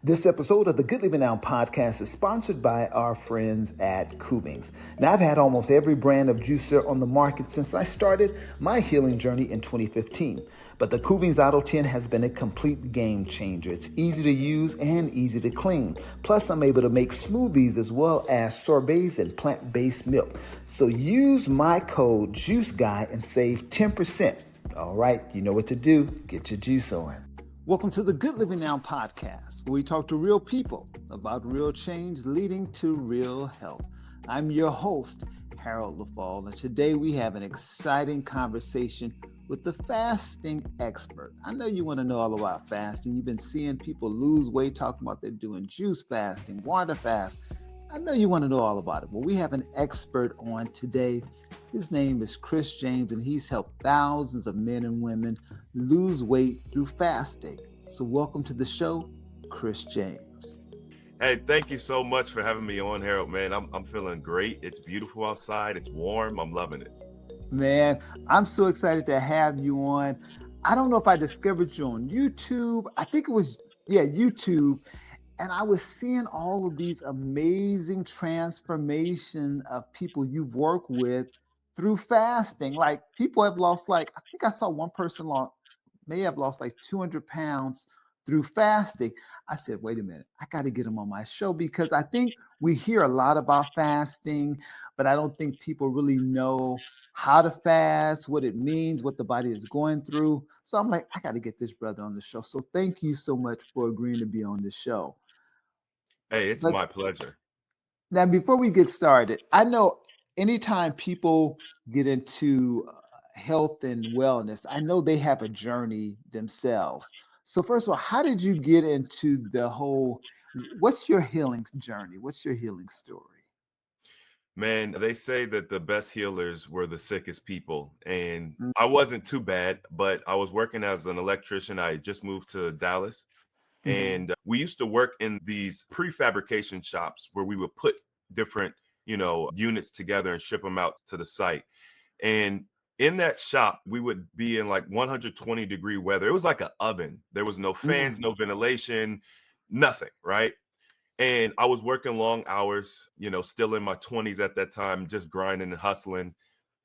This episode of the Good Living Now podcast is sponsored by our friends at Kuvings. Now, I've had almost every brand of juicer on the market since I started my healing journey in 2015. But the Kuvings Auto 10 has been a complete game changer. It's easy to use and easy to clean. Plus, I'm able to make smoothies as well as sorbets and plant-based milk. So use my code JUICEGUY and save 10%. All right, you know what to do. Get your juice on. Welcome to the Good Living Now podcast, where we talk to real people about real change leading to real health. I'm your host, Harold Leffall, and today we have an exciting conversation with the fasting expert. I know you want to know all about fasting. You've been seeing people lose weight, talking about they're doing juice fasting, water fast. I know you want to know all about it. Well, we have an expert on today. His name is Chris James, and he's helped thousands of men and women lose weight through fasting. So welcome to the show, Chris James. Hey, thank you so much for having me on, Harold, man. I'm feeling great. It's beautiful outside. It's warm. I'm loving it. Man, I'm so excited to have you on. I don't know if I discovered you on YouTube. I think it was, YouTube. And I was seeing all of these amazing transformation of people you've worked with through fasting. Like people have lost, I think I saw one person may have lost like 200 pounds through fasting. I said, wait a minute, I got to get him on my show because I think we hear a lot about fasting, but I don't think people really know how to fast, what it means, what the body is going through. So I'm like, I got to get this brother on the show. So thank you so much for agreeing to be on the show. Hey, it's my pleasure. Now, before we get started, I know anytime people get into health and wellness, I know they have a journey themselves. So first of all, how did you get into what's your healing journey? What's your healing story? Man, they say that the best healers were the sickest people. And I wasn't too bad, but I was working as an electrician. I just moved to Dallas. And we used to work in these prefabrication shops where we would put different, units together and ship them out to the site. And in that shop, we would be in like 120-degree weather. It was like an oven. There was no fans, no ventilation, nothing, right? And I was working long hours, still in my 20s at that time, just grinding and hustling.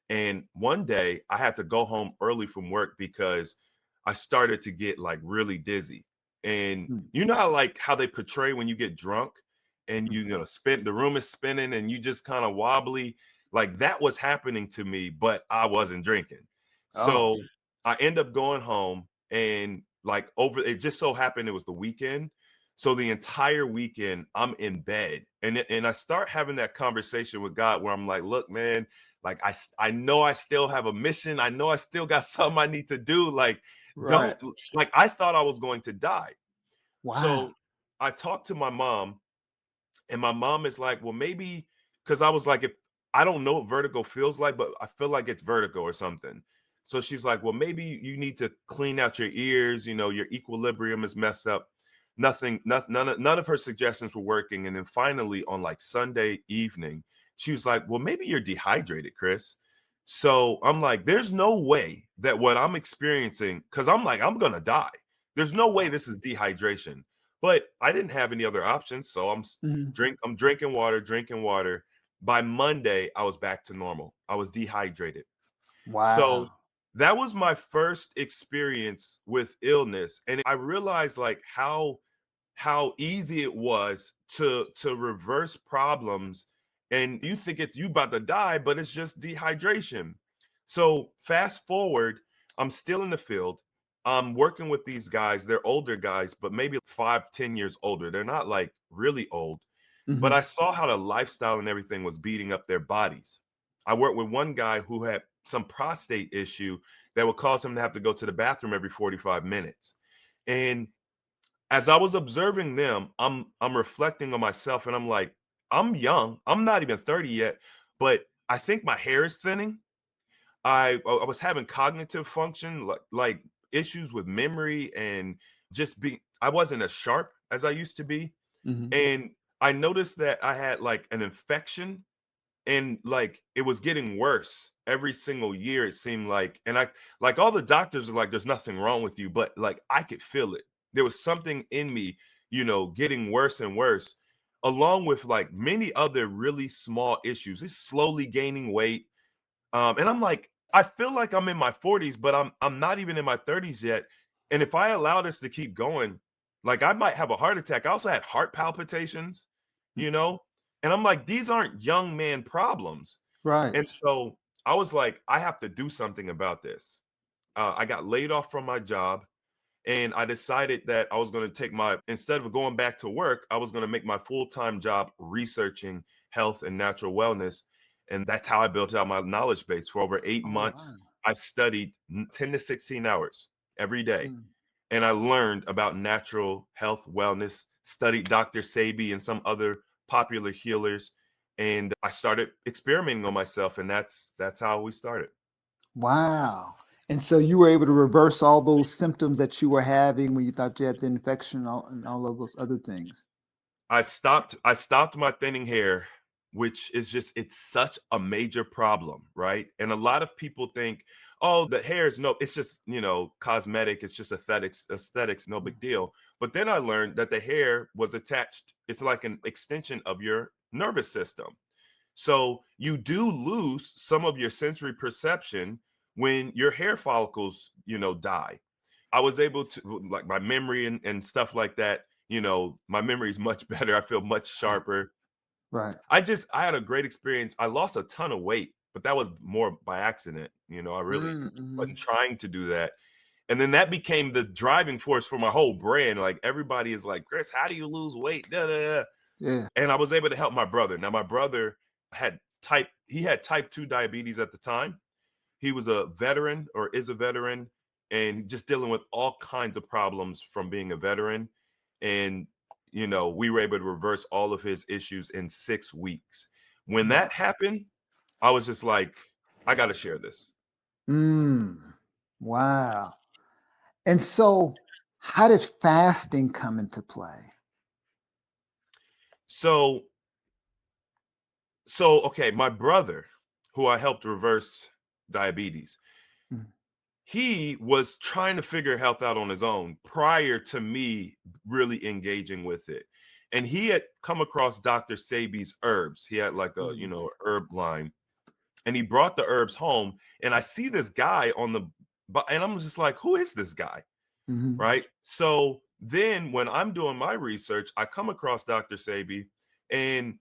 And one day I had to go home early from work because I started to get like really dizzy. And you know how they portray when you get drunk and the room is spinning and you just kind of wobbly, like that was happening to me, but I wasn't drinking. So I end up going home and it just so happened it was the weekend. So the entire weekend I'm in bed and I start having that conversation with God where I'm like, look, man, like I know I still have a mission. I know I still got something I need to do. Right. I thought I was going to die. Wow. So I talked to my mom and my mom is like, well, maybe because I was like, if I don't know what vertigo feels like, but I feel like it's vertigo or something. So she's like, well, maybe you need to clean out your ears. Your equilibrium is messed up. None of her suggestions were working. And then finally on like Sunday evening, she was like, well, maybe you're dehydrated, Chris. So I'm like, there's no way that what I'm experiencing, because I'm like, I'm going to die. There's no way this is dehydration. But I didn't have any other options. So I'm drinking water. By Monday, I was back to normal. I was dehydrated. Wow. So that was my first experience with illness. And I realized like how easy it was to reverse problems. And you think you about to die, but it's just dehydration. So fast forward, I'm still in the field. I'm working with these guys. They're older guys, but maybe 5-10 years older. They're not like really old. But I saw how the lifestyle and everything was beating up their bodies. I worked with one guy who had some prostate issue that would cause him to have to go to the bathroom every 45 minutes. And as I was observing them, I'm reflecting on myself and I'm like, I'm young. I'm not even 30 yet, but I think my hair is thinning. I was having cognitive function, like issues with memory and I wasn't as sharp as I used to be. And I noticed that I had like an infection and like it was getting worse every single year, it seemed like. And all the doctors are like, there's nothing wrong with you, but like I could feel it. There was something in me getting worse and worse, along with like many other really small issues. It's slowly gaining weight. And I'm like, I feel like I'm in my 40s, but I'm not even in my 30s yet. And if I allow this to keep going, like I might have a heart attack. I also had heart palpitations, you know? And I'm like, these aren't young man problems. Right. And so I was like, I have to do something about this. I got laid off from my job. And I decided that I was going to instead of going back to work, I was going to make my full time job researching health and natural wellness. And that's how I built out my knowledge base. For over 8 months, Oh, I studied 10 to 16 hours every day. wow. And I learned about natural health, wellness, studied Dr. Sabi and some other popular healers. And I started experimenting on myself. And that's how we started. Wow. And so you were able to reverse all those symptoms that you were having when you thought you had the infection and all of those other things. I stopped my thinning hair, which is just it's such a major problem, right? And a lot of people think, oh, the hair is no, it's just, cosmetic, it's just aesthetics, no big deal. But then I learned that the hair was attached, it's like an extension of your nervous system. So you do lose some of your sensory perception when your hair follicles, die. I was able to like my memory and stuff like that. My memory is much better. I feel much sharper. Right. I had a great experience. I lost a ton of weight, but that was more by accident. I really Mm-hmm. wasn't trying to do that. And then that became the driving force for my whole brand. Like everybody is like, Chris, how do you lose weight? Da, da, da. Yeah. And I was able to help my brother. Now, my brother had type 2 diabetes at the time. He was a veteran or is a veteran and just dealing with all kinds of problems from being a veteran. And, we were able to reverse all of his issues in 6 weeks. When Wow. that happened, I was just like, I got to share this. Mm. Wow. And so how did fasting come into play? So, okay, my brother, who I helped reverse diabetes, Mm. he was trying to figure health out on his own prior to me really engaging with it. And he had come across Dr. Sabi's herbs. He had like a, Mm. herb line. And he brought the herbs home. And I see this guy and I'm just like, who is this guy? Mhm. Right. So then when I'm doing my research, I come across Dr. Sabi and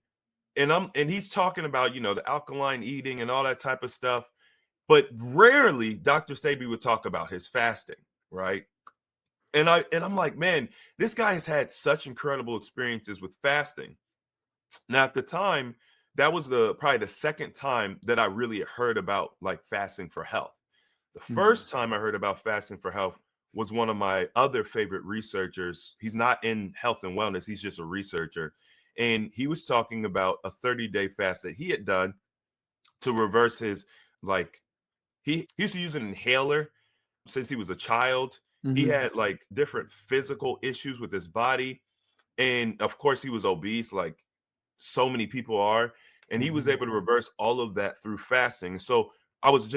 and he's talking about, the alkaline eating and all that type of stuff. But rarely Dr. Sabi would talk about his fasting, right? And I'm like, man, this guy has had such incredible experiences with fasting. Now at the time, that was probably the second time that I really heard about like fasting for health. The Mhm. first time I heard about fasting for health was one of my other favorite researchers. He's not in health and wellness, he's just a researcher. And he was talking about a 30-day fast that he had done to reverse his like he used to use an inhaler since he was a child. He Mhm. had like different physical issues with his body. And of course, he was obese, like so many people are. And he was Mhm. able to reverse all of that through fasting. So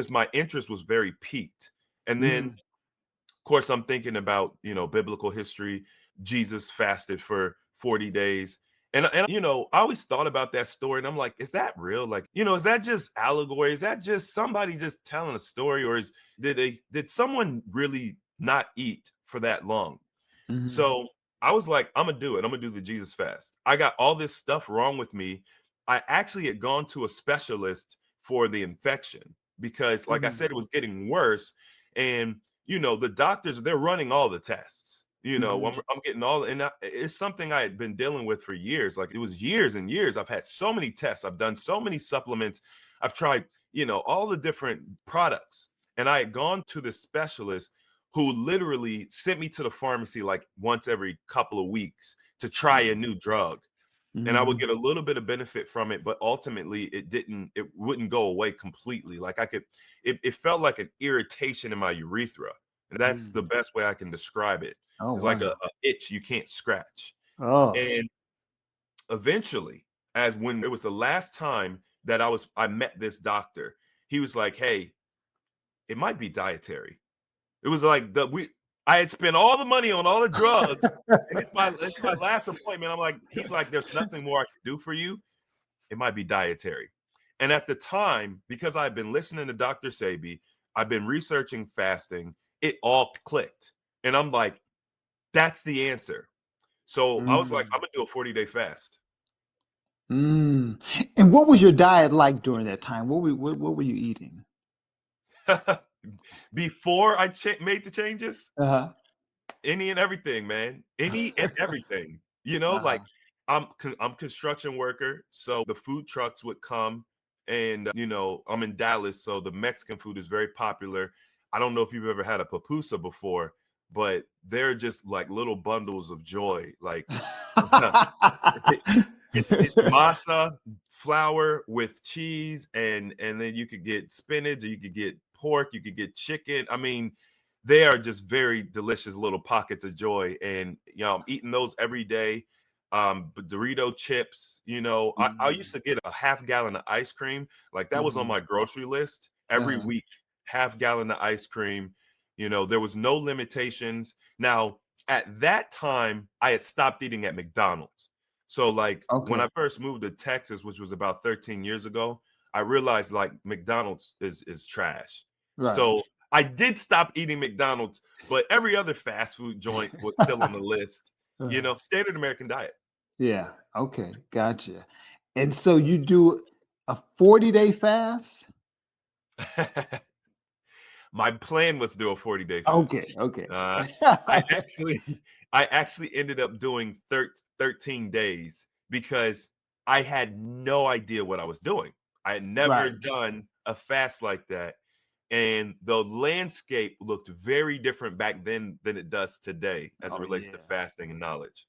my interest was very piqued. And then, Mhm. of course, I'm thinking about, biblical history. Jesus fasted for 40 days. And I always thought about that story and I'm like, is that real? Like, is that just allegory? Is that just somebody just telling a story? Or did someone really not eat for that long? Mhm. So I was like, I'm gonna do it. I'm gonna do the Jesus fast. I got all this stuff wrong with me. I actually had gone to a specialist for the infection because, like I Mhm. said, it was getting worse. And the doctors, they're running all the tests. Mhm. I'm getting it's something I had been dealing with for years. Like it was years and years. I've had so many tests. I've done so many supplements. I've tried, all the different products. And I had gone to the specialist who literally sent me to the pharmacy like once every couple of weeks to try a new drug. And I would Mhm. get a little bit of benefit from it, but ultimately it wouldn't go away completely. Like it felt like an irritation in my urethra. And that's the Mhm. best way I can describe it. Oh, It's like a wow. itch you can't scratch. Oh. And eventually, as when it was the last time that I met this doctor, he was like, hey, it might be dietary. It was like I had spent all the money on all the drugs, and it's my last appointment. I'm like, he's like, there's nothing more I can do for you. It might be dietary. And at the time, because I've been listening to Dr. Sebi, I've been researching fasting, it all clicked. And I'm like, that's the answer. So I was like, Mm. I'm gonna do a 40-day fast. Mm. And what was your diet like during that time? What were you eating? Before I made the changes, Uh-huh. any and everything, man. Any and everything. Like Uh-huh. I'm construction worker, so the food trucks would come, and I'm in Dallas, so the Mexican food is very popular. I don't know if you've ever had a pupusa before, but they're just like little bundles of joy. Like it's masa flour with cheese, and then you could get spinach, or you could get pork, you could get chicken. I mean, they are just very delicious little pockets of joy, and I'm eating those every day. But Dorito chips, I used Mhm. to get a half gallon of ice cream. Like that was on Mhm. my grocery list every Uh-huh. week. Half gallon of ice cream. There was no limitations. Now, at that time, I had stopped eating at McDonald's. So like when Okay. I first moved to Texas, which was about 13 years ago, I realized like McDonald's is trash. Right. So I did stop eating McDonald's, but every other fast food joint was still on the list. Uh, Standard American diet. yeah. Okay. Gotcha. And so you do a 40-day fast? My plan was to do a 40-day fast. Okay. Okay. Uh, I actually I actually ended up doing 13 days because I had no idea what I was doing. I had never Right. done a fast like that. And the landscape looked very different back then than it does today as it Oh relates to yeah. fasting and knowledge.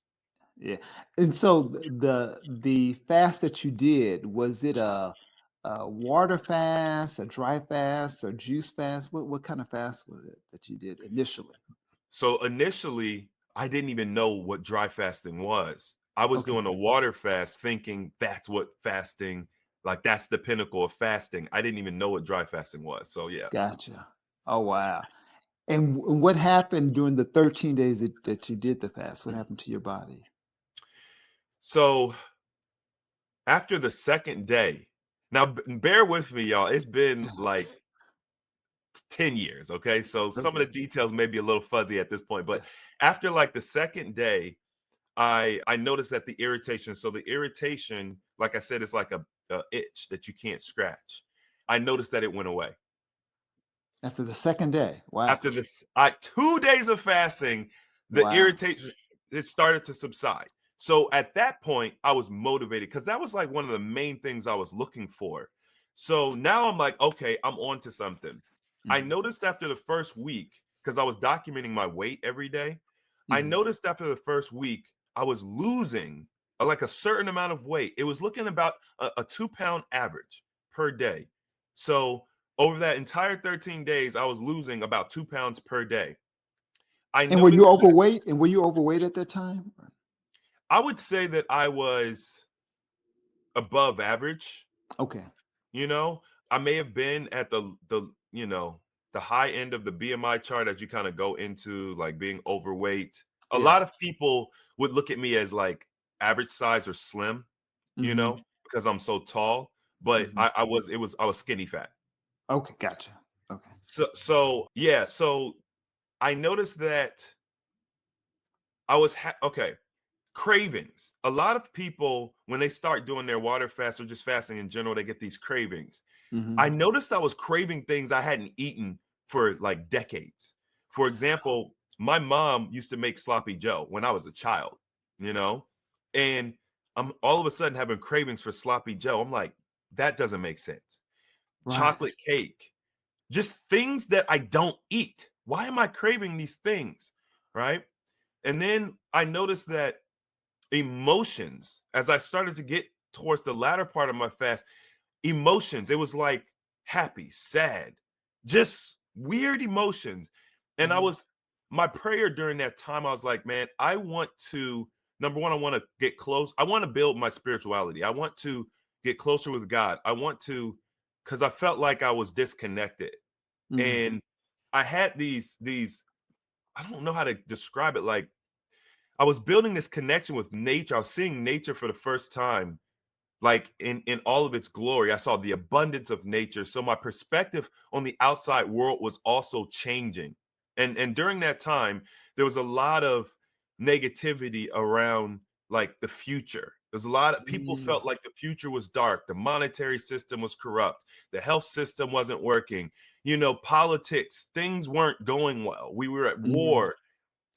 Yeah. And so the fast that you did, was it a water fast, a dry fast, or juice fast? What kind of fast was it that you did initially? So initially, I didn't even know what dry fasting was. I was Okay. doing a water fast thinking that's what fasting, like that's the pinnacle of fasting. I didn't even know what dry fasting was. So yeah. Gotcha. Oh wow. And what happened during the 13 days that you did the fast? What happened to your body? So after the second day, now bear with me, y'all. It's been like 10 years. Okay. So some of Okay. the details may be a little fuzzy at this point, Yeah. but after like the second day, I noticed that the irritation. So the irritation, like I said, is like a itch that you can't scratch. I noticed that it went away After the second day. Wow. after this. 2 days of fasting, the Wow. irritation it started to subside. So at that point, I was motivated because that was like one of the main things I was looking for. So now I'm like, okay, I'm on to something. I Mhm. noticed after the first week, because I was documenting my weight every day, I Mhm. noticed after the first week, I was losing like a certain amount of weight. It was looking about a 2 pound average per day. So over that entire 13 days, I was losing about 2 pounds per day. I And were you noticed that overweight? And were you overweight at that time? I would say that I was above average. Okay. You know, I may have been at the high end of the BMI chart as you kind of go into like being overweight. A Yeah. lot of people would look at me as like average size or slim, Mhm. because I'm so tall. But Mhm. I was skinny fat. Okay, gotcha. Okay. So yeah, so I noticed that I was okay. Cravings. A lot of people, when they start doing their water fast or just fasting in general, they get these cravings. I Mhm. noticed I was craving things I hadn't eaten for like decades. For example, my mom used to make sloppy Joe when I was a child, you know, and I'm all of a sudden having cravings for sloppy Joe. I'm like, that doesn't make sense. Right. Chocolate cake, just things that I don't eat. Why am I craving these things? Right. And then I noticed that emotions, as I started to get towards the latter part of my fast, emotions, it was like happy, sad, just weird emotions. And Mhm. my prayer during that time, I was like, man, I want to, number one, I want to get close. I want to build my spirituality. I want to get closer with God. I want to, because I felt like I was disconnected. Mhm. And I had these I don't know how to describe it. Like I was building this connection with nature. I was seeing nature for the first time, like in all of its glory. I saw the abundance of nature. So my perspective on the outside world was also changing. And during that time, there was a lot of negativity around like the future. There's a lot of people Mm, felt like the future was dark, the monetary system was corrupt, the health system wasn't working, politics, things weren't going well. We were at mm. war,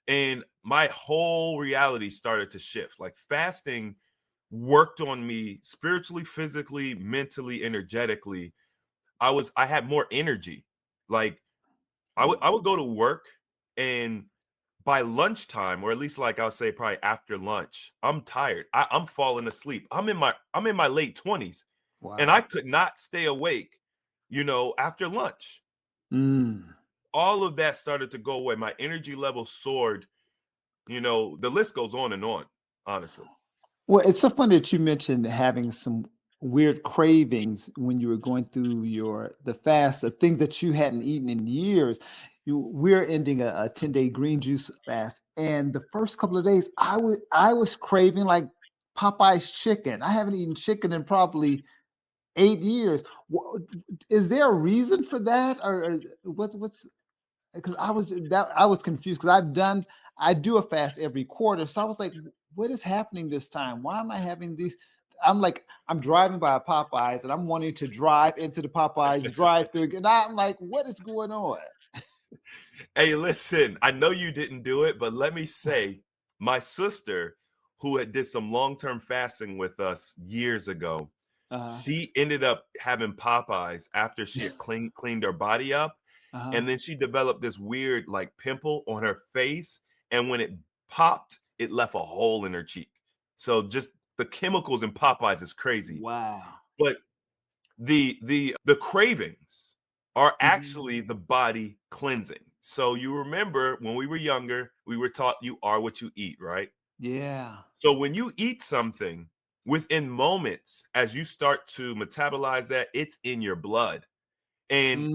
and my whole reality started to shift. Like fasting worked on me spiritually, physically, mentally, energetically. I had more energy. Like I would go to work, and by lunchtime, or at least like I'll say probably after lunch, I'm tired. I'm falling asleep. I'm in my late 20s, and I Wow. could not stay awake, after lunch. Mm. All of that started to go away. My energy level soared. The list goes on and on, honestly. Well, it's so funny that you mentioned having some weird cravings when you were going through the fast, the things that you hadn't eaten in years. We're ending a 10-day green juice fast, and the first couple of days, I was craving like Popeye's chicken. I haven't eaten chicken in probably 8 years. Is there a reason for that, or what's because I was confused because I do a fast every quarter. So I was like, what is happening this time? Why am I having these? I'm like, I'm driving by a Popeyes and I'm wanting to drive into the Popeyes drive through. And I'm like, what is going on? Hey, listen, I know you didn't do it, but let me say, my sister, who had did some long-term fasting with us years ago, Uh-huh. she ended up having Popeyes after she had cleaned her body up, Uh-huh. and then she developed this weird like pimple on her face, and when it popped, it left a hole in her cheek. So just the chemicals in Popeyes is crazy. Wow. But the cravings are Mhm. actually the body cleansing. So you remember when we were younger, we were taught you are what you eat, right? Yeah. So when you eat something, within moments, as you start to metabolize that, it's in your blood. And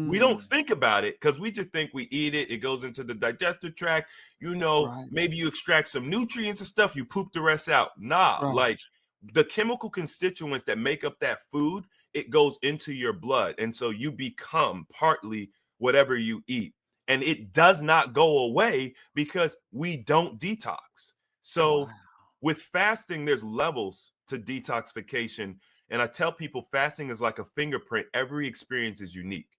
we don't Mm. think about it because we just think we eat it, it goes into the digestive tract, Right. maybe you extract some nutrients and stuff, you poop the rest out. Nah, Right. like the chemical constituents that make up that food, it goes into your blood. And so you become partly whatever you eat. And it does not go away because we don't detox. Wow. So with fasting, there's levels to detoxification, and I tell people fasting is like a fingerprint. Every experience is unique.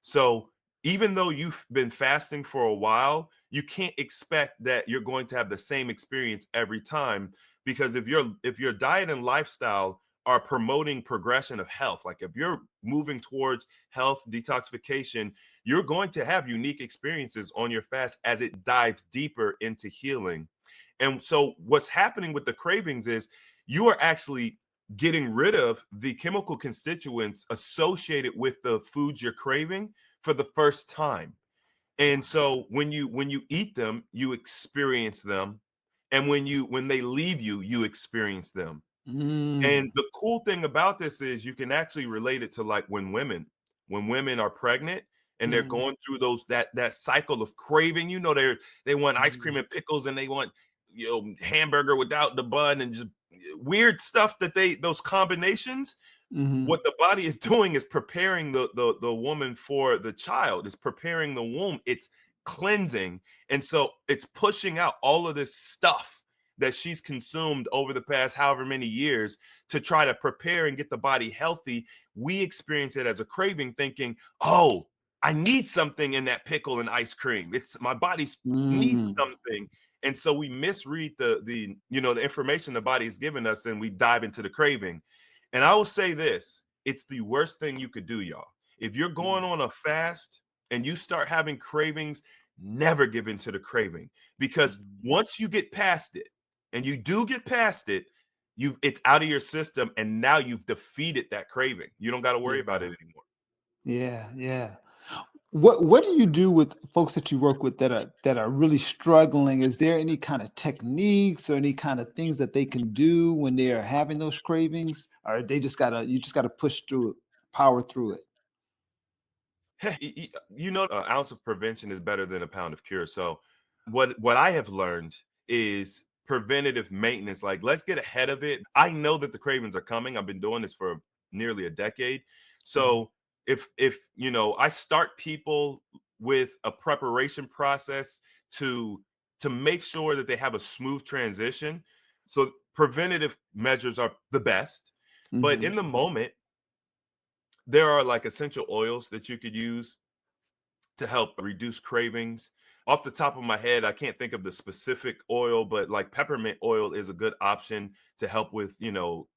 So even though you've been fasting for a while, you can't expect that you're going to have the same experience every time, because if your diet and lifestyle are promoting progression of health, like if you're moving towards health detoxification, you're going to have unique experiences on your fast as it dives deeper into healing. And so what's happening with the cravings is you are actually getting rid of the chemical constituents associated with the foods you're craving for the first time. And so when you eat them, you experience them. And when they leave you, you experience them. And Mm. the cool thing about this is you can actually relate it to like when women are pregnant and they're Mhm. going through that cycle of craving. They want ice cream Mhm. and pickles, and they want hamburger without the bun, and just weird stuff that those combinations. Mhm. What the body is doing is preparing the woman for the child. It's preparing the womb. It's cleansing, and so it's pushing out all of this stuff that she's consumed over the past however many years to try to prepare and get the body healthy. We experience it as a craving, thinking, "Oh, I need something in that pickle and ice cream. It's my body's needs Mm. something." And so we misread the information the body is giving us, and we dive into the craving. And I will say this, it's the worst thing you could do, y'all. If you're going Mm. on a fast and you start having cravings, never give in to the craving, because Mhm. once you get past it, and you do get past it, it's out of your system, and now you've defeated that craving. You don't got to worry about Yeah. it anymore. Yeah. Yeah. What do you do with folks that you work with that are really struggling? Is there any kind of techniques or any kind of things that they can do when they are having those cravings? Or they just gotta you just gotta push through it, power through it? An ounce of prevention is better than a pound of cure. So what I have learned is preventative maintenance. Like, let's get ahead of it. I know that the cravings are coming. I've been doing this for nearly a decade. Mhm. So if I start people with a preparation process to make sure that they have a smooth transition. So preventative measures are the best. But Mhm. in the moment, there are like essential oils that you could use to help reduce cravings. Off the top of my head, I can't think of the specific oil, but like peppermint oil is a good option to help with,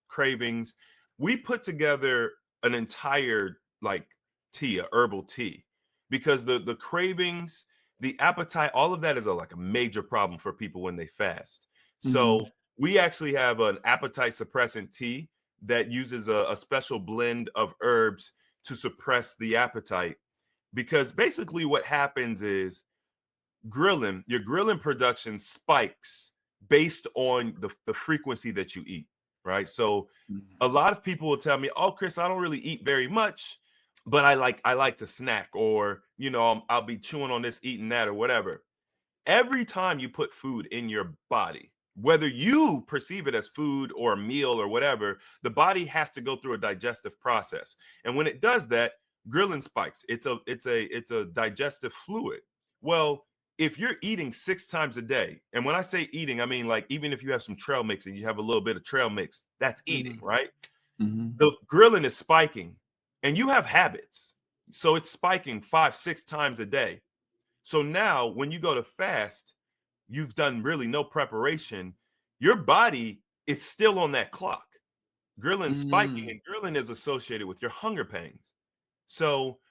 cravings. We put together an entire like tea, a herbal tea, because the cravings, the appetite, all of that is like a major problem for people when they fast. Mhm. So we actually have an appetite suppressant tea that uses a special blend of herbs to suppress the appetite, because basically what happens is your grilling production spikes based on the frequency that you eat, right? So Mhm. a lot of people will tell me, oh, Chris, I don't really eat very much, but I like to snack, or I'll be chewing on this, eating that, or whatever. Every time you put food in your body, whether you perceive it as food or a meal or whatever, the body has to go through a digestive process. And when it does that, ghrelin spikes. It's a digestive fluid. Well, if you're eating 6 times a day, and when I say eating, I mean like even if you have some trail mix and you have a little bit of trail mix, that's eating, Mhm. right? Mhm. The ghrelin is spiking, and you have habits. So it's spiking 5, 6 times a day. So now when you go to fast, you've done really no preparation. Your body is still on that clock. Ghrelin spiking, Mm. and ghrelin is associated with your hunger pangs. So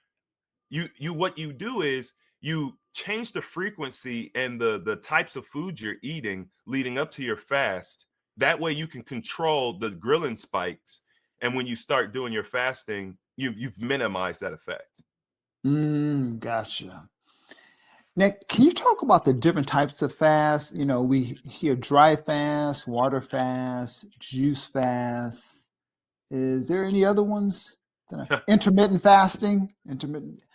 you what you do is you change the frequency and the types of food you're eating leading up to your fast. That way you can control the ghrelin spikes. And when you start doing your fasting, you've minimized that effect. Gotcha. Now, can you talk about the different types of fast? We hear dry fast, water fast, juice fast. Is there any other ones? Intermittent fasting, intermittent.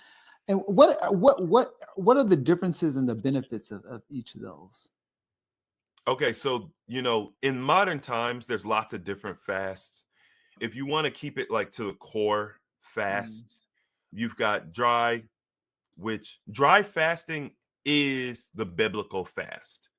And what are the differences and the benefits of each of those? Okay, so in modern times, there's lots of different fasts. If you want to keep it like to the core Mm, fasts, you've got dry, which dry fasting is the biblical fast.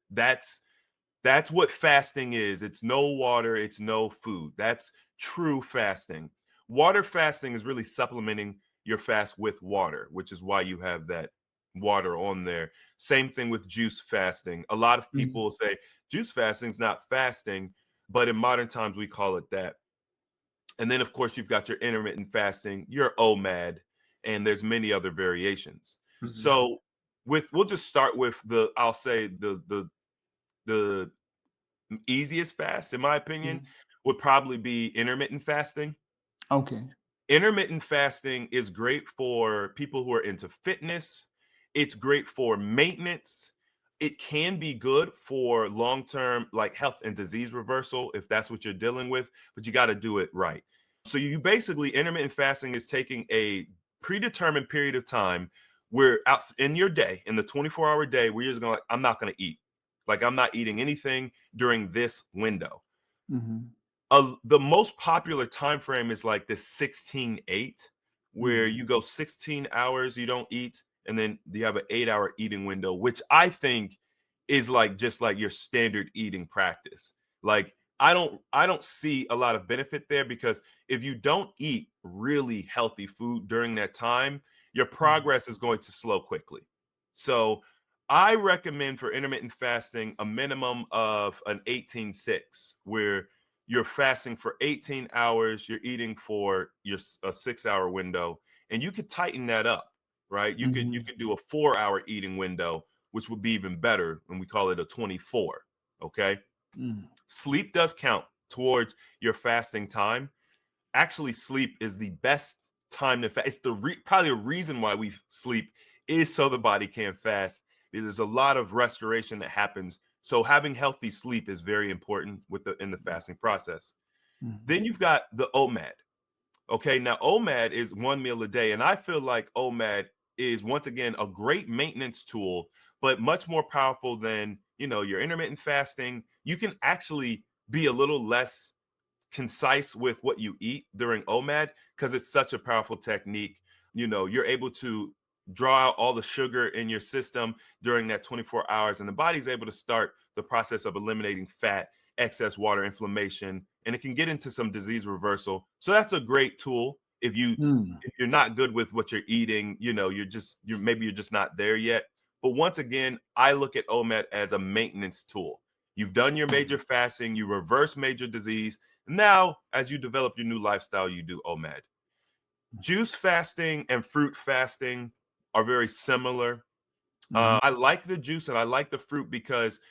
That's what fasting is. It's no water, it's no food. That's true fasting. Water fasting is really supplementing your fast with water, which is why you have that water on there. Same thing with juice fasting. A lot of mm, people will say juice fasting is not fasting, but in modern times we call it that. And then of course you've got your intermittent fasting, your OMAD, and there's many other variations. mhm, So we'll just start with I'll say the easiest fast, in my opinion, mhm. would probably be intermittent fasting. Okay. Intermittent fasting is great for people who are into fitness. It's great for maintenance. It can be good for long-term like health and disease reversal if that's what you're dealing with, but you got to do it right. So you basically intermittent fasting is taking a predetermined period of time where out in your day, in the 24-hour day, where you're just going like, I'm not going to eat. Like I'm not eating anything during this window. Mhm, The most popular time frame is like the 16-8, where mhm, you go 16 hours you don't eat, and then you have an 8-hour eating window, which I think is like just like your standard eating practice. Like I don't see a lot of benefit there, because if you don't eat really healthy food during that time, your mhm, progress is going to slow quickly. So I recommend for intermittent fasting a minimum of an 18-6, where you're fasting for 18 hours, you're eating for a 6-hour window, and you could tighten that up, right? You could do a 4-hour eating window, which would be even better, and we call it a 24. Okay. mhm, Sleep does count towards your fasting time. Actually, sleep is the best time to fast. It's probably a reason why we sleep is so the body can fast. There's a lot of restoration that happens. So having healthy sleep is very important in the fasting process. mhm, Then you've got the OMAD. Okay, now OMAD is 1 meal a day, and I feel like OMAD is once again a great maintenance tool, but much more powerful than your intermittent fasting. You can actually be a little less concise with what you eat during OMAD because it's such a powerful technique. You're able to draw out all the sugar in your system during that 24 hours, and the body's able to start the process of eliminating fat, excess water, inflammation, and it can get into some disease reversal. So that's a great tool Mm. if you're not good with what you're eating. You're just not there yet. But once again, I look at OMAD as a maintenance tool. You've done your major fasting, you reverse major disease. Now, as you develop your new lifestyle, you do OMAD. Juice fasting and fruit fasting are very similar. Mhm. I like the juice and I like the fruit because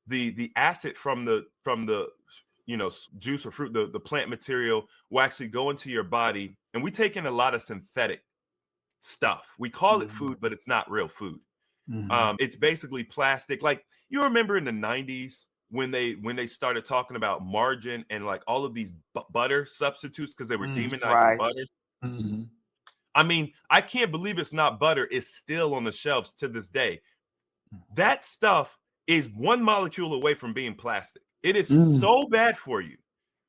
the acid from the juice or fruit, the plant material will actually go into your body, and we take in a lot of synthetic stuff. We call it Mhm. food, but it's not real food. Mhm. It's basically plastic. Like, you remember in the 90s when they started talking about margarine and like all of these butter substitutes because they were demonizing Right. butter. Mhm. I mean, I can't believe it's not butter. It's still on the shelves to this day. That stuff is one molecule away from being plastic. It is Mm. so bad for you.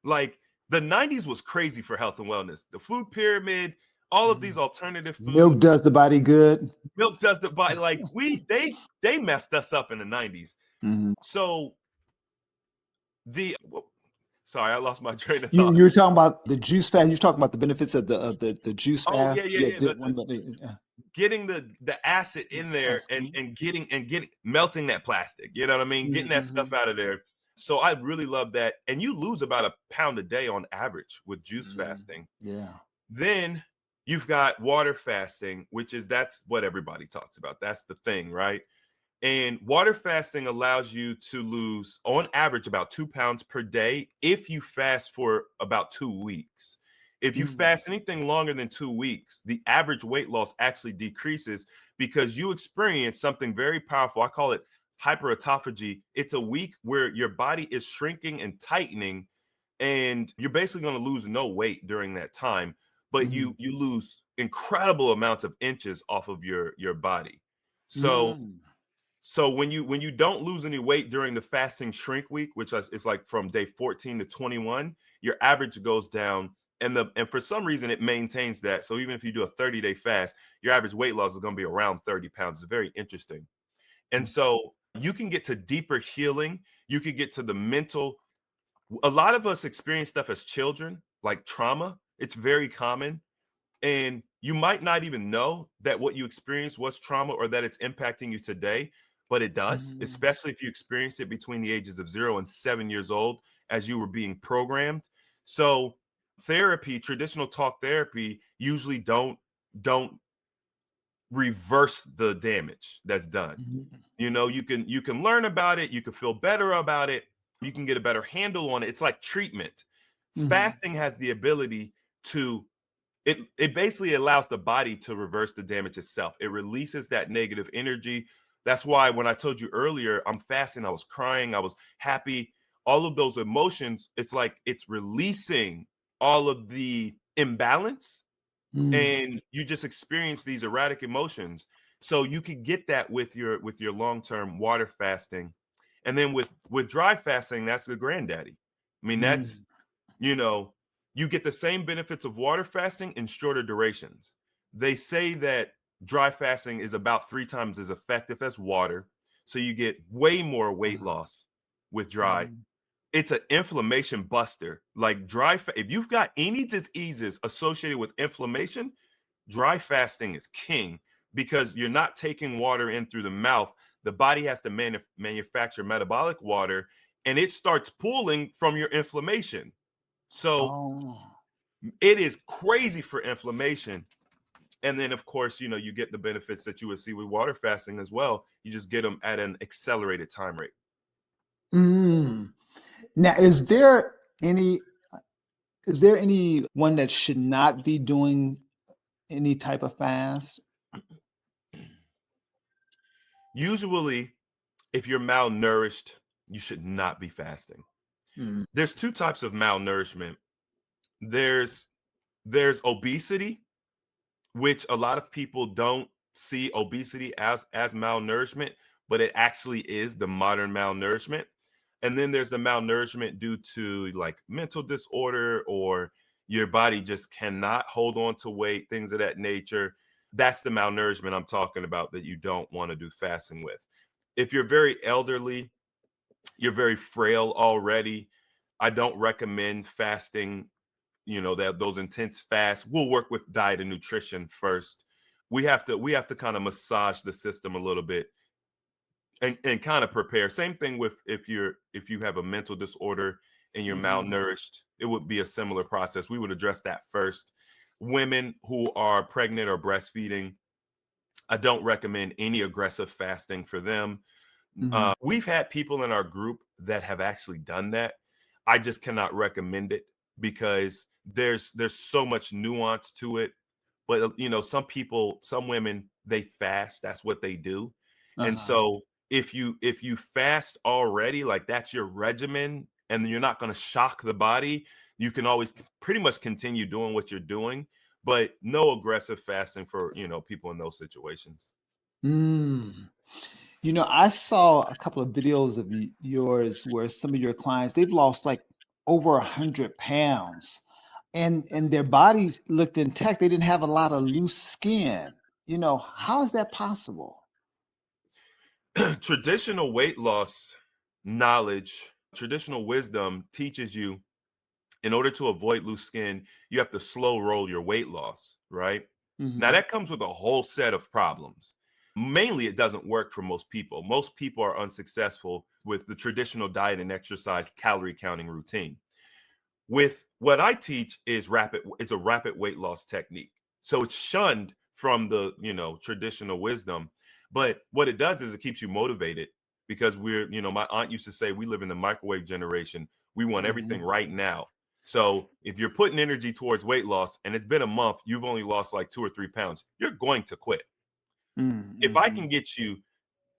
Like, the 90s was crazy for health and wellness. The food pyramid, all of these Mhm. alternative Milk foods, does the body good. milk does the body, like, they messed us up in the 90s. Mhm. So sorry, I lost my train of You thought. you're talking about the juice fast. You're talking about the benefits of the juice Oh, yeah, fast. yeah, Yeah, yeah. one yeah. Getting the acid in there Fast. and getting melting that plastic. You know what I mean? Getting that stuff Mhm. out of there. So I really love that. And you lose about a pound a day on average with juice Mhm. fasting. Yeah. Then you've got water fasting, that's what everybody talks about. That's the thing, right? And water fasting allows you to lose, on average, about 2 pounds per day if you fast for about 2 weeks. If you Mm. fast anything longer than 2 weeks, the average weight loss actually decreases because you experience something very powerful. I call it hyperautophagy. It's a week where your body is shrinking and tightening, and you're basically going to lose no weight during that time, but you Mm. you lose incredible amounts of inches off of your body. So Mm. so when you don't lose any weight during the fasting shrink week, which is like from day 14 to 21, your average goes down, and for some reason it maintains that. So even if you do a 30-day fast, your average weight loss is going to be around 30 pounds. It's very interesting. And Mm. so you can get to deeper healing. You could get to the mental. A lot of us experience stuff as children, like trauma. It's very common. And you might not even know that what you experienced was trauma or that it's impacting you today, but it does, Mm. especially if you experienced it between the ages of 0 and 7 years old as you were being programmed. So therapy, traditional talk therapy, usually don't reverse the damage that's done. Mhm. You can learn about it, you can feel better about it, you can get a better handle on it. It's like treatment. Mhm. Fasting has the ability to it basically allows the body to reverse the damage itself. It releases that negative energy. That's why when I told you earlier, I'm fasting, I was crying, I was happy, all of those emotions, it's like it's releasing all of the imbalance, Mm. and you just experience these erratic emotions. So you could get that with your long-term water fasting. And then with dry fasting, that's the granddaddy. I mean, that's Mm. you know, you get the same benefits of water fasting in shorter durations. They say that dry fasting is about 3 times as effective as water. So you get way more weight loss with dry. Mhm. It's an inflammation buster. Like if you've got any diseases associated with inflammation, dry fasting is king because you're not taking water in through the mouth. The body has to manufacture metabolic water, and it starts pulling from your inflammation. So Oh. it is crazy for inflammation. And then, of course, you get the benefits that you would see with water fasting as well. You just get them at an accelerated time rate. Mm. Now, any is there anyone that should not be doing any type of fast? Usually, if you're malnourished, you should not be fasting. Mm. There's two types of malnourishment. There's There's obesity, which a lot of people don't see obesity as malnourishment, but it actually is the modern malnourishment. And then there's the malnourishment due to like mental disorder, or your body just cannot hold on to weight, things of that nature. That's the malnourishment I'm talking about that you don't want to do fasting with. If you're very elderly, you're very frail already, I don't recommend fasting, that those intense fasts. We'll work with diet and nutrition first. We have to kind of massage the system a little bit, and kind of prepare. Same thing with if you have a mental disorder and you're Hmm. malnourished, it would be a similar process. We would address that first. Women who are pregnant or breastfeeding, I don't recommend any aggressive fasting for them. Hmm. We've had people in our group that have actually done that. I just cannot recommend it because there's so much nuance to it. But some people, some women, they fast. That's what they do. And Uh-huh. so if you fast already, like that's your regimen, and then you're not going to shock the body, you can always pretty much continue doing what you're doing, but no aggressive fasting for people in those situations. Mm. I saw a couple of videos of yours where some of your clients, they've lost like over 100 pounds, and their bodies looked intact. They didn't have a lot of loose skin. How is that possible? Traditional weight loss knowledge, traditional wisdom teaches you, in order to avoid loose skin, you have to slow roll your weight loss, right? Now, Hmm. that comes with a whole set of problems. Mainly, it doesn't work for most people. Most people are unsuccessful with the traditional diet and exercise calorie counting routine. With what I teach is it's a rapid weight loss technique. So it's shunned from the, traditional wisdom. But what it does is it keeps you motivated, because my aunt used to say, we live in the microwave generation. We want everything Hmm. right now. So if you're putting energy towards weight loss and it's been a month, you've only lost like 2 or 3 pounds, you're going to quit. If I Mm-hmm. can get you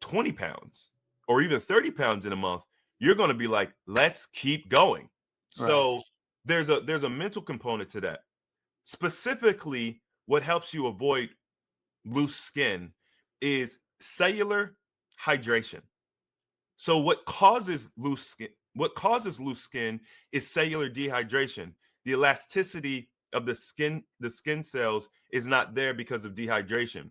20 pounds or even 30 pounds in a month, you're going to be like, let's keep going. Right. So there's a mental component to that. Specifically, what helps you avoid loose skin is cellular hydration. So what causes loose skin is cellular dehydration. The elasticity of the skin cells is not there because of dehydration.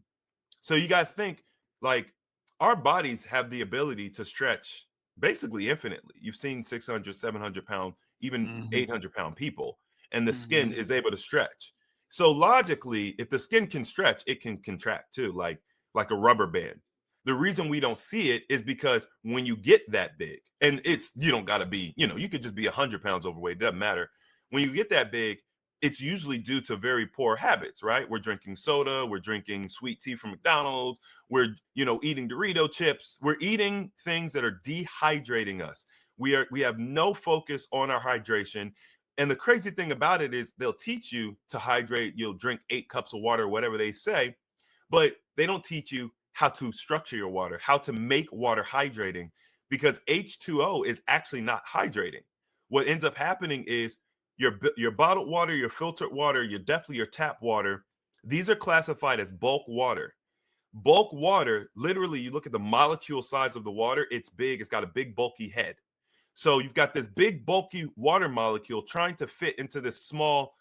So you got to think, like, our bodies have the ability to stretch basically infinitely. You've seen 600, 700 pound, even Hmm. 800-pound people, and the skin Hmm. is able to stretch. So logically, if the skin can stretch, it can contract too, like a rubber band. The reason we don't see it is because when you get that big, and you don't got to be, you could just be 100 pounds overweight, it doesn't matter. When you get that big, it's usually due to very poor habits, right? We're drinking soda, we're drinking sweet tea from McDonald's, we're, eating Dorito chips, we're eating things that are dehydrating us. We have no focus on our hydration. And the crazy thing about it is they'll teach you to hydrate, you'll drink 8 cups of water, whatever they say, but they don't teach you how to structure your water, how to make water hydrating, because H2O is actually not hydrating. What ends up happening is your bottled water, your filtered water, your tap water, these are classified as bulk water. Bulk water, literally, you look at the molecule size of the water, it's big, it's got a big bulky head. So you've got this big bulky water molecule trying to fit into this small,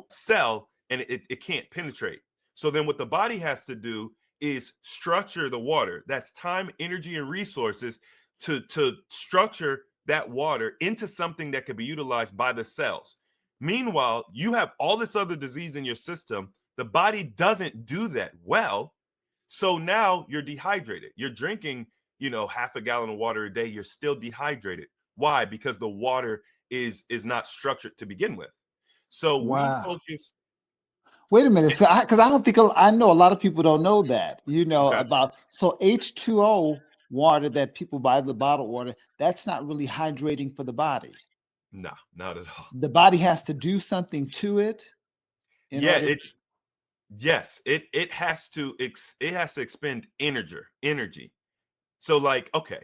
cell, and it can't penetrate. So then what the body has to do is structure the water. That's time, energy, and resources to structure that water into something that could be utilized by the cells. Meanwhile, you have all this other disease in your system. The body doesn't do that well. So now you're dehydrated. You're drinking, half a gallon of water a day. You're still dehydrated. Why? Because the water is not structured to begin with. So we Wow. focus. Wait a minute, because I don't think I know a lot of people don't know that. Okay. About so H2O water that people buy, the bottled water, that's not really hydrating for the body. No, not at all. The body has to do something to it in Yeah, order. it's yes, it has to expend energy. So like, okay,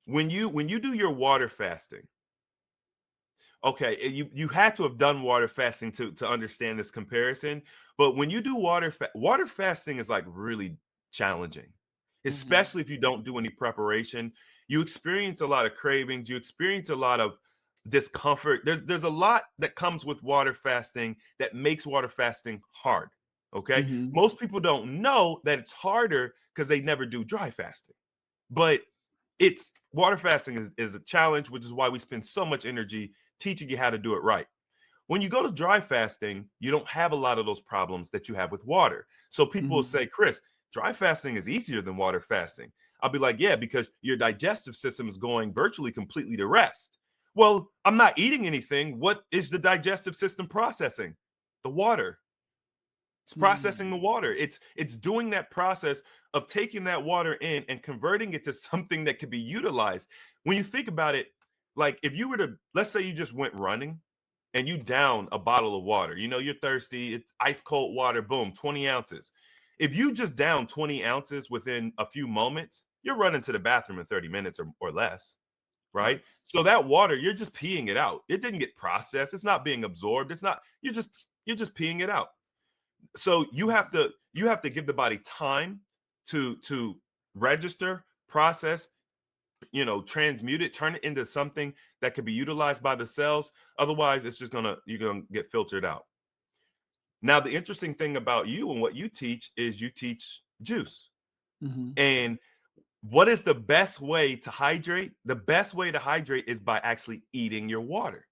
when you do your water fasting, Okay, you had to have done water fasting to understand this comparison. But when you do water fasting is like really challenging, Hmm. especially if you don't do any preparation. You experience a lot of cravings. You experience a lot of discomfort. There's a lot that comes with water fasting that makes water fasting hard. Okay, Hmm. most people don't know that it's harder because they never do dry fasting. But it's water fasting is a challenge, which is why we spend so much energy teaching you how to do it right. When you go to dry fasting, you don't have a lot of those problems that you have with water. So people will Hmm. say, Chris, dry fasting is easier than water fasting. I'll be like, yeah, because your digestive system is going virtually completely to rest. Well, I'm not eating anything. What is the digestive system processing? The water. It's processing the Hmm. water. It's doing that process of taking that water in and converting it to something that could be utilized. When you think about it, like if you were to, let's say you just went running and you down a bottle of water, you're thirsty, it's ice cold water, boom, 20 ounces. If you just down 20 ounces within a few moments, you're running to the bathroom in 30 minutes or less, Right. right? So that water, you're just peeing it out. It didn't get processed. It's not being absorbed. It's not, you're just peeing it out. So you have to give the body time to register, process, transmute it, turn it into something that could be utilized by the cells. Otherwise, it's just you're gonna get filtered out. Now, the interesting thing about you and what you teach is you teach juice. Hmm. And what is the best way to hydrate? The best way to hydrate is by actually eating your water.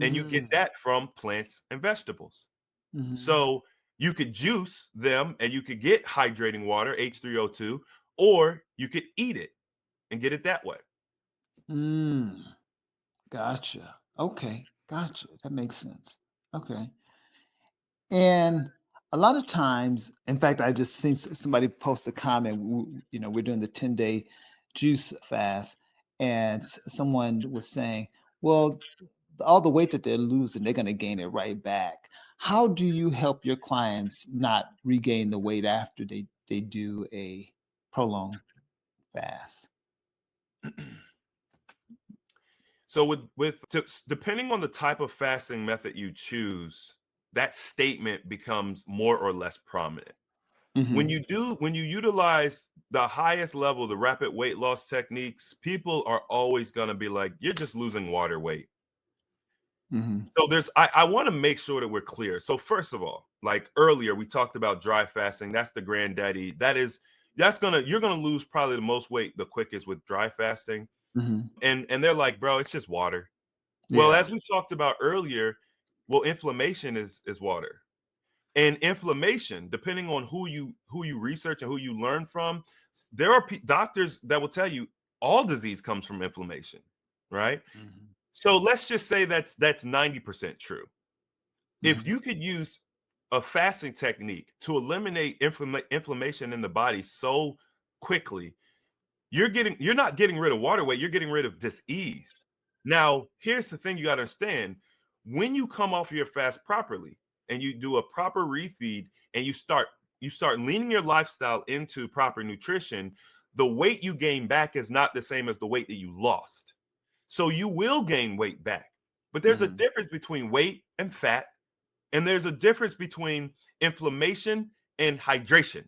And you get Hmm. that from plants and vegetables. Hmm. So you could juice them and you could get hydrating water, H3O2, or you could eat it and get it that way. Mm. Gotcha. Okay. Gotcha. That makes sense. Okay. And a lot of times, in fact, I just seen somebody post a comment. We're doing the 10-day juice fast, and someone was saying, "Well, all the weight that they're losing, they're going to gain it right back." How do you help your clients not regain the weight after they do a prolonged fast? So depending on the type of fasting method you choose, that statement becomes more or less prominent. Hmm. When you utilize the highest level, the rapid weight loss techniques, people are always going to be like, you're just losing water weight. Hmm. So I want to make sure that we're clear. So first of all, like earlier, we talked about dry fasting. That's the granddaddy. You're gonna lose probably the most weight the quickest with dry fasting. Hmm. And they're like, bro, it's just water. Well, Yeah. as we talked about earlier, well, inflammation is water. And inflammation, depending on who you research and who you learn from, there are doctors that will tell you all disease comes from inflammation, right? Hmm. So let's just say that's 90% true. If Hmm. you could use a fasting technique to eliminate inflammation in the body so quickly, you're not getting rid of water weight, you're getting rid of disease. Now, here's the thing you got to understand. When you come off of your fast properly and you do a proper refeed and you start leaning your lifestyle into proper nutrition, the weight you gain back is not the same as the weight that you lost. So you will gain weight back. But there's a Hmm. difference between weight and fat, and there's a difference between inflammation and hydration.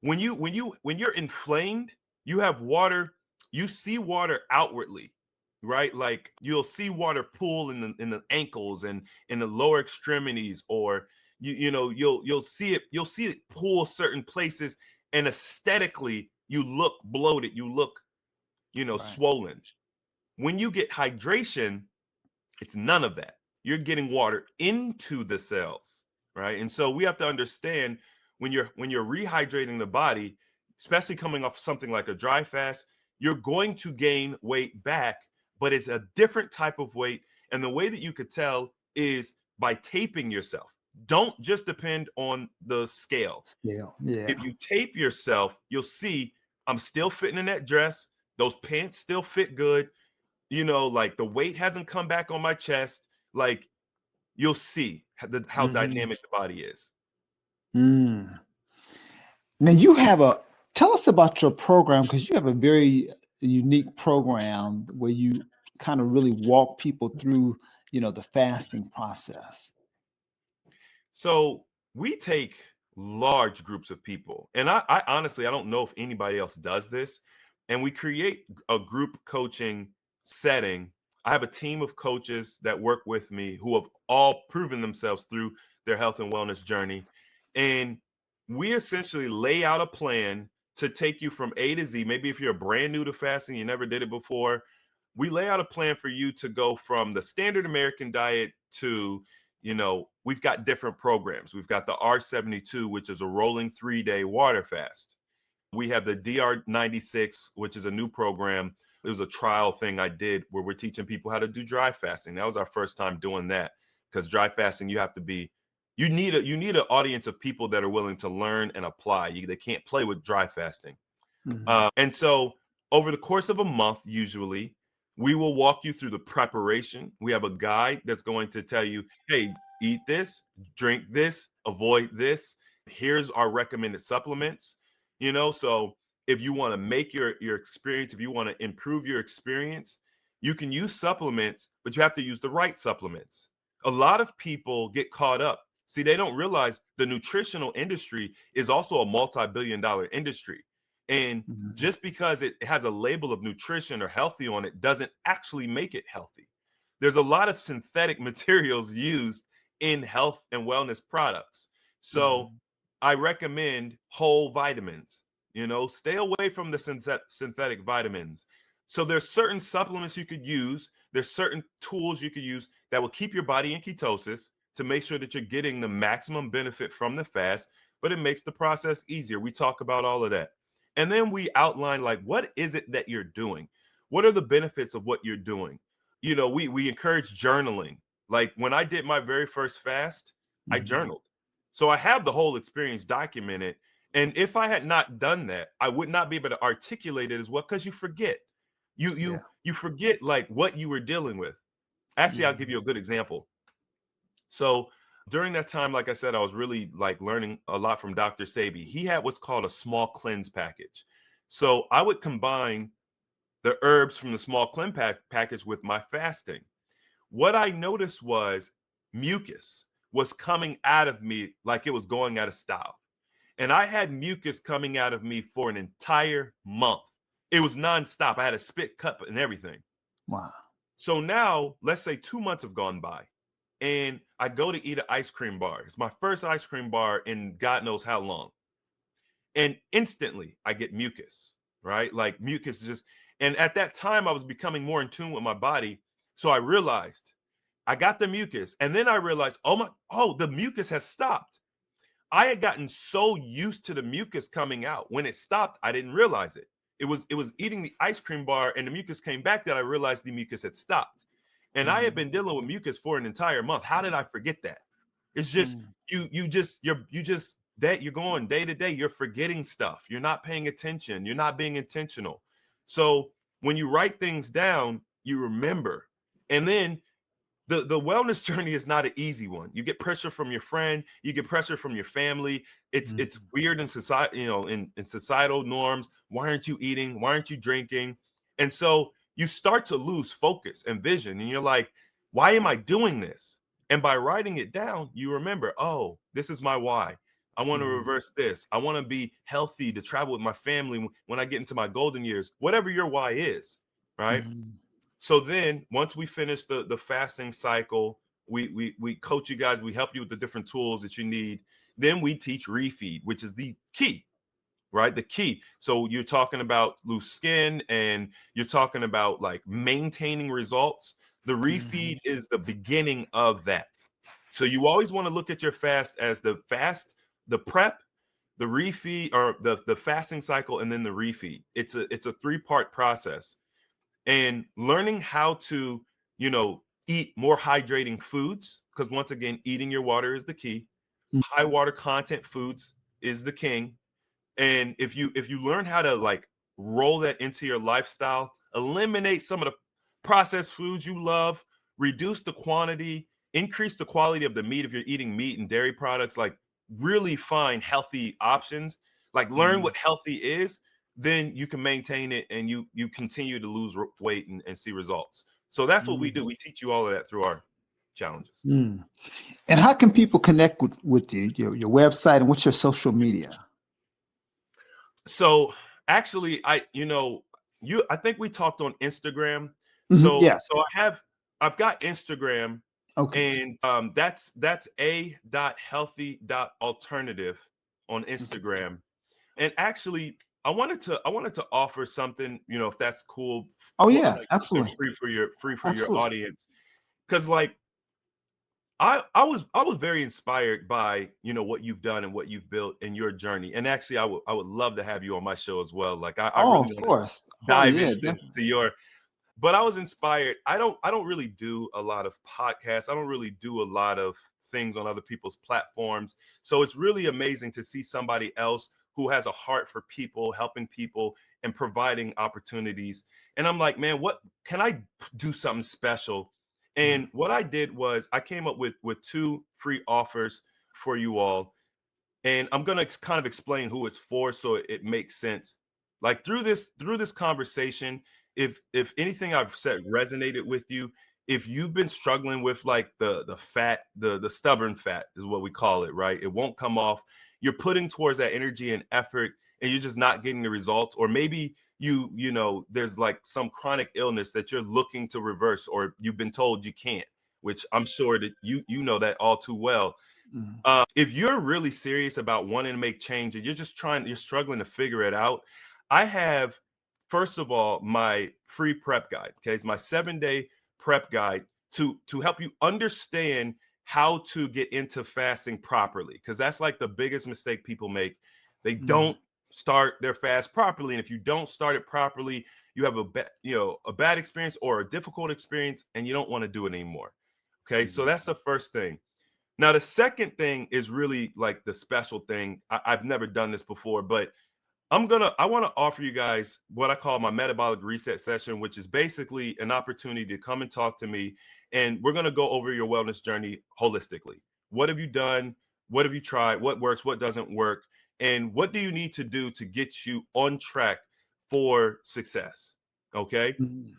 When you're inflamed, you have water, you see water outwardly, right? Like you'll see water pool in the ankles and in the lower extremities, or you'll see it pool certain places, and aesthetically you look bloated, you look Right. swollen. When you get hydration, it's none of that. You're getting water into the cells, right? And so we have to understand when you're rehydrating the body, especially coming off something like a dry fast, you're going to gain weight back, but it's a different type of weight. And the way that you could tell is by taping yourself. Don't just depend on the scale. Scale. If Yeah. you tape yourself, you'll see I'm still fitting in that dress. Those pants still fit good, like the weight hasn't come back on my chest. Like you'll see how Hmm. dynamic the body is. Mm. Now you have tell us about your program because you have a very unique program where you kind of really walk people through, the fasting process? So we take large groups of people, and I honestly I don't know if anybody else does this, and we create a group coaching setting. I have a team of coaches that work with me who have all proven themselves through their health and wellness journey, and we essentially lay out a plan to take you from A to Z. Maybe if you're brand new to fasting, you never did it before, we lay out a plan for you to go from the standard American diet to, we've got different programs. We've got the R72, which is a rolling 3-day water fast. We have the DR96, which is a new program. It was a trial thing I did where we're teaching people how to do dry fasting. That was our first time doing that, because dry fasting, you need an audience of people that are willing to learn and apply. They can't play with dry fasting. Mhm. And so over the course of a month, usually, we will walk you through the preparation. We have a guide that's going to tell you, hey, eat this, drink this, avoid this. Here's our recommended supplements. So if you want to make your experience, if you want to improve your experience, you can use supplements, but you have to use the right supplements. A lot of people get caught up. See, they don't realize the nutritional industry is also a multi-billion-dollar industry. And Mhm. just because it has a label of nutrition or healthy on it doesn't actually make it healthy. There's a lot of synthetic materials used in health and wellness products. So Mhm. I recommend whole vitamins. Stay away from the synthetic vitamins. So there's certain supplements you could use. There's certain tools you could use that will keep your body in ketosis to make sure that you're getting the maximum benefit from the fast, but it makes the process easier. We talk about all of that. And then we outline, like, what is it that you're doing? What are the benefits of what you're doing? We encourage journaling. Like when I did my very first fast, I Mhm. journaled. So I have the whole experience documented. And if I had not done that, I would not be able to articulate it as well, because you forget. You Yeah. you you forget like what you were dealing with. Actually, I'll give Mhm. you a good example. So during that time, like I said, I was really like learning a lot from Dr. Sabi. He had what's called a small cleanse package. So I would combine the herbs from the small cleanse package with my fasting. What I noticed was mucus was coming out of me like it was going out of style. And I had mucus coming out of me for an entire month. It was nonstop. I had a spit cup and everything. Wow. So now, let's say 2 months have gone by, and I go to eat an ice cream bar. It's my first ice cream bar in God knows how long. And instantly I get mucus, right? Like mucus is just, and at that time I was becoming more in tune with my body. So I realized I got the mucus, and then I realized, the mucus has stopped. I had gotten so used to the mucus coming out. When it stopped, I didn't realize it. It was eating the ice cream bar and the mucus came back that I realized the mucus had stopped. And I had Mhm. been dealing with mucus for an entire month. How did I forget that? It's just Mm. you just that you're going day to day, you're forgetting stuff. You're not paying attention. You're not being intentional. So when you write things down, you remember. And then the wellness journey is not an easy one. You get pressure from your friend, you get pressure from your family. It's Mhm. weird in society, in societal norms. Why aren't you eating? Why aren't you drinking? And so you start to lose focus and vision, and you're like, why am I doing this? And by writing it down, you remember, oh, this is my why. I want to Mhm. reverse this. I want to be healthy to travel with my family when I get into my golden years, whatever your why is, right? Mhm. So then once we finish the fasting cycle, we coach you guys, we help you with the different tools that you need. Then we teach refeed, which is the key, right? The key. So you're talking about loose skin and you're talking about like maintaining results. The refeed Mhm. is the beginning of that. So you always want to look at your fast as the fast, the prep, the refeed, or the fasting cycle, and then the refeed. It's a three-part process. And learning how to, eat more hydrating foods, because once again, eating your water is the key. Mm. High water content foods is the king. And if you learn how to like roll that into your lifestyle, eliminate some of the processed foods you love, reduce the quantity, increase the quality of the meat if you're eating meat and dairy products, like really find healthy options, like learn Mhm. what healthy is, then you can maintain it and you continue to lose weight and see results. So that's what we Mm. do. We teach you all of that through our challenges. Mm. And how can people connect with you, your website, and what's your social media? So actually, I think we talked on Instagram. So Yes. so I've got Instagram, Okay. and that's a.healthy.alternative on Okay. Instagram. And actually, I wanted to offer something, if that's cool, Oh for yeah, like something absolutely. free for your Absolutely. audience. Because like I was very inspired by what you've done and what you've built in your journey. And actually, I would love to have you on my show as well. Like I Oh, really of want to course. Oh dive yeah, into definitely. your, but I was inspired. I don't really do a lot of podcasts. I don't really do a lot of things on other people's platforms. So it's really amazing to see somebody else who has a heart for people, helping people and providing opportunities. And I'm like, man, what can I do something special? Mhm. And what I did was I came up with two free offers for you all, and I'm going to kind of explain who it's for so it makes sense. Like through this conversation, if anything I've said resonated with you, if you've been struggling with like the fat, the stubborn fat is what we call it, right? It won't come off. You're putting towards that energy and effort, and you're just not getting the results. Or maybe there's like some chronic illness that you're looking to reverse, or you've been told you can't, which I'm sure that you know that all too well. Mhm. If you're really serious about wanting to make change and you're struggling to figure it out, I have, first of all, my free prep guide. Okay, it's my 7-day prep guide to help you understand how to get into fasting properly, because that's like the biggest mistake people make. They Mhm. don't start their fast properly, and if you don't start it properly, you have a bad experience or a difficult experience, and you don't want to do it anymore. Okay, so that's the first thing. Now, the second thing is really like the special thing. I've never done this before, but I want to offer you guys what I call my metabolic reset session, which is basically an opportunity to come and talk to me. And we're going to go over your wellness journey holistically. What have you done? What have you tried? What works? What doesn't work? And what do you need to do to get you on track for success? Okay. Mhm.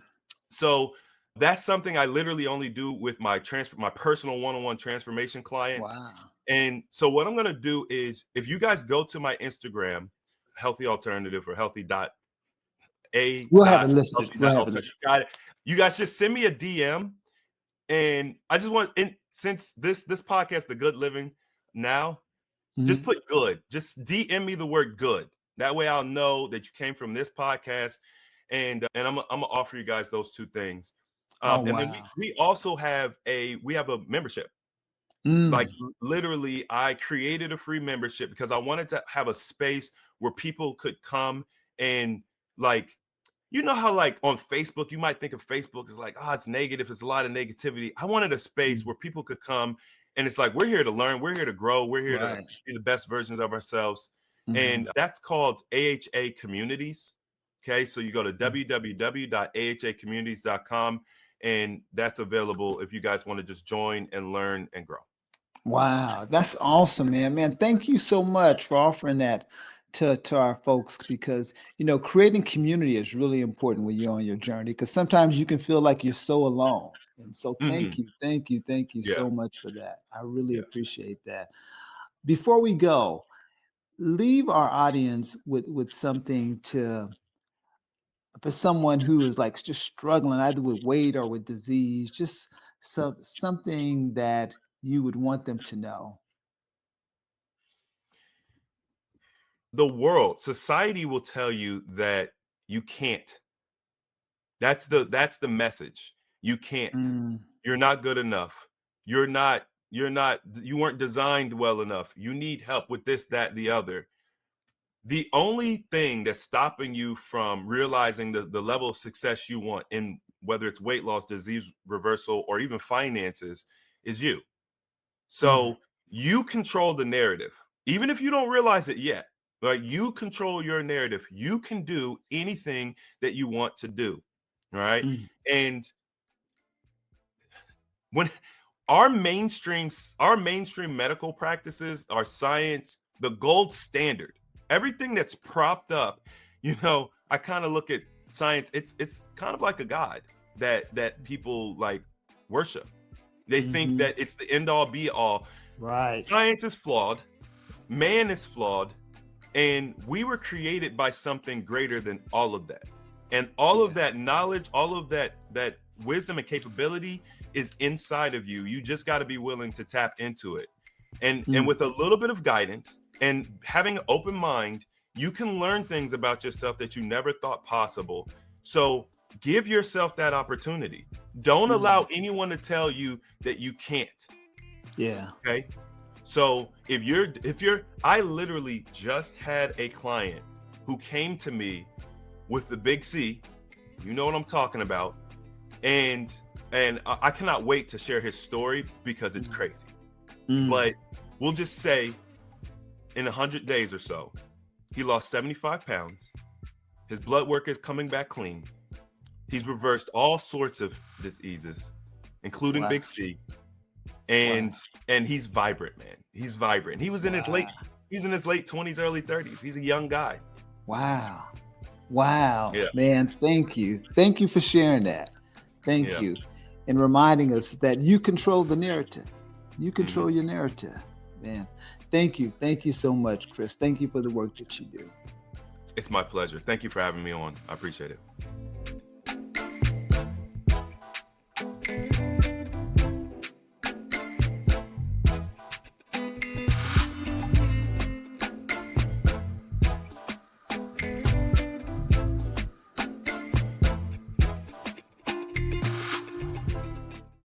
So that's something I literally only do with my personal one-on-one transformation clients. Wow. And so what I'm going to do is, if you guys go to my Instagram, healthy alternative, or healthy dot a We'll have it dot listed. healthy We'll dot have it alternative. listed. Got it. You guys just send me a DM, and I just want, and since this podcast, The Good Living Now, just Mhm. put good. Just DM me the word good. That way I'll know that you came from this podcast, and I'm gonna offer you guys those two things. Oh And then wow. we also have a membership. Like Mm. literally, I created a free membership because I wanted to have a space where people could come and, like, how like on Facebook you might think of Facebook as like, it's negative, it's a lot of negativity. I wanted a space Mm. where people could come, and it's like, we're here to learn, we're here to grow, we're here to Right. be the best versions of ourselves. And Mhm. that's called AHA Communities. Okay, so you go to Mm. www.ahacommunities.com, and that's available if you guys want to just join and learn and grow. Wow, that's awesome, man. Man, thank you so much for offering that to our folks because creating community is really important when you're on your journey because sometimes you can feel like you're so alone. And so Mhm. thank you Yeah, so much for that. I really yeah. appreciate that. Before we go, leave our audience with something to for someone who is like just struggling either with weight or with disease, just something that you would want them to know. Society will tell you that you can't. That's the message. You can't. Mm, You're not good enough. You weren't designed well enough. You need help with this, that, the other. The only thing that's stopping you from realizing the level of success you want, in whether it's weight loss, disease reversal, or even finances, is you. mm, So you control the narrative, even if you don't realize it yet. Right? You control your narrative. You can do anything that you want to do. Right? mm, And when our mainstream medical practices, our science, the gold standard, everything that's propped up, I kind of look at science. It's kind of like a god. that people like worship. They think that it's the end all be all. Right. Science is flawed, man is flawed, and we were created by something greater than all of that. And all of that knowledge, all of that wisdom and capability is inside of you. You just got to be willing to tap into it. And with a little bit of guidance and having an open mind, you can learn things about yourself that you never thought possible. So give yourself that opportunity. Don't allow anyone to tell you that you can't. Yeah. Okay. So if you're, I literally just had a client who came to me with the big C, you know what I'm talking about. And I cannot wait to share his story because it's crazy. But we'll just say in 100 days or so, he lost 75 pounds. His blood work is coming back clean. He's reversed all sorts of diseases, including Big C. And he's vibrant, man. He's vibrant. He was in his late 20s, early 30s. He's a young guy. Wow. Yeah. Man, thank you. Thank you for sharing that. Thank you. And reminding us that you control the narrative. You control your narrative, man. Thank you. Thank you so much, Chris. Thank you for the work that you do. It's my pleasure. Thank you for having me on. I appreciate it.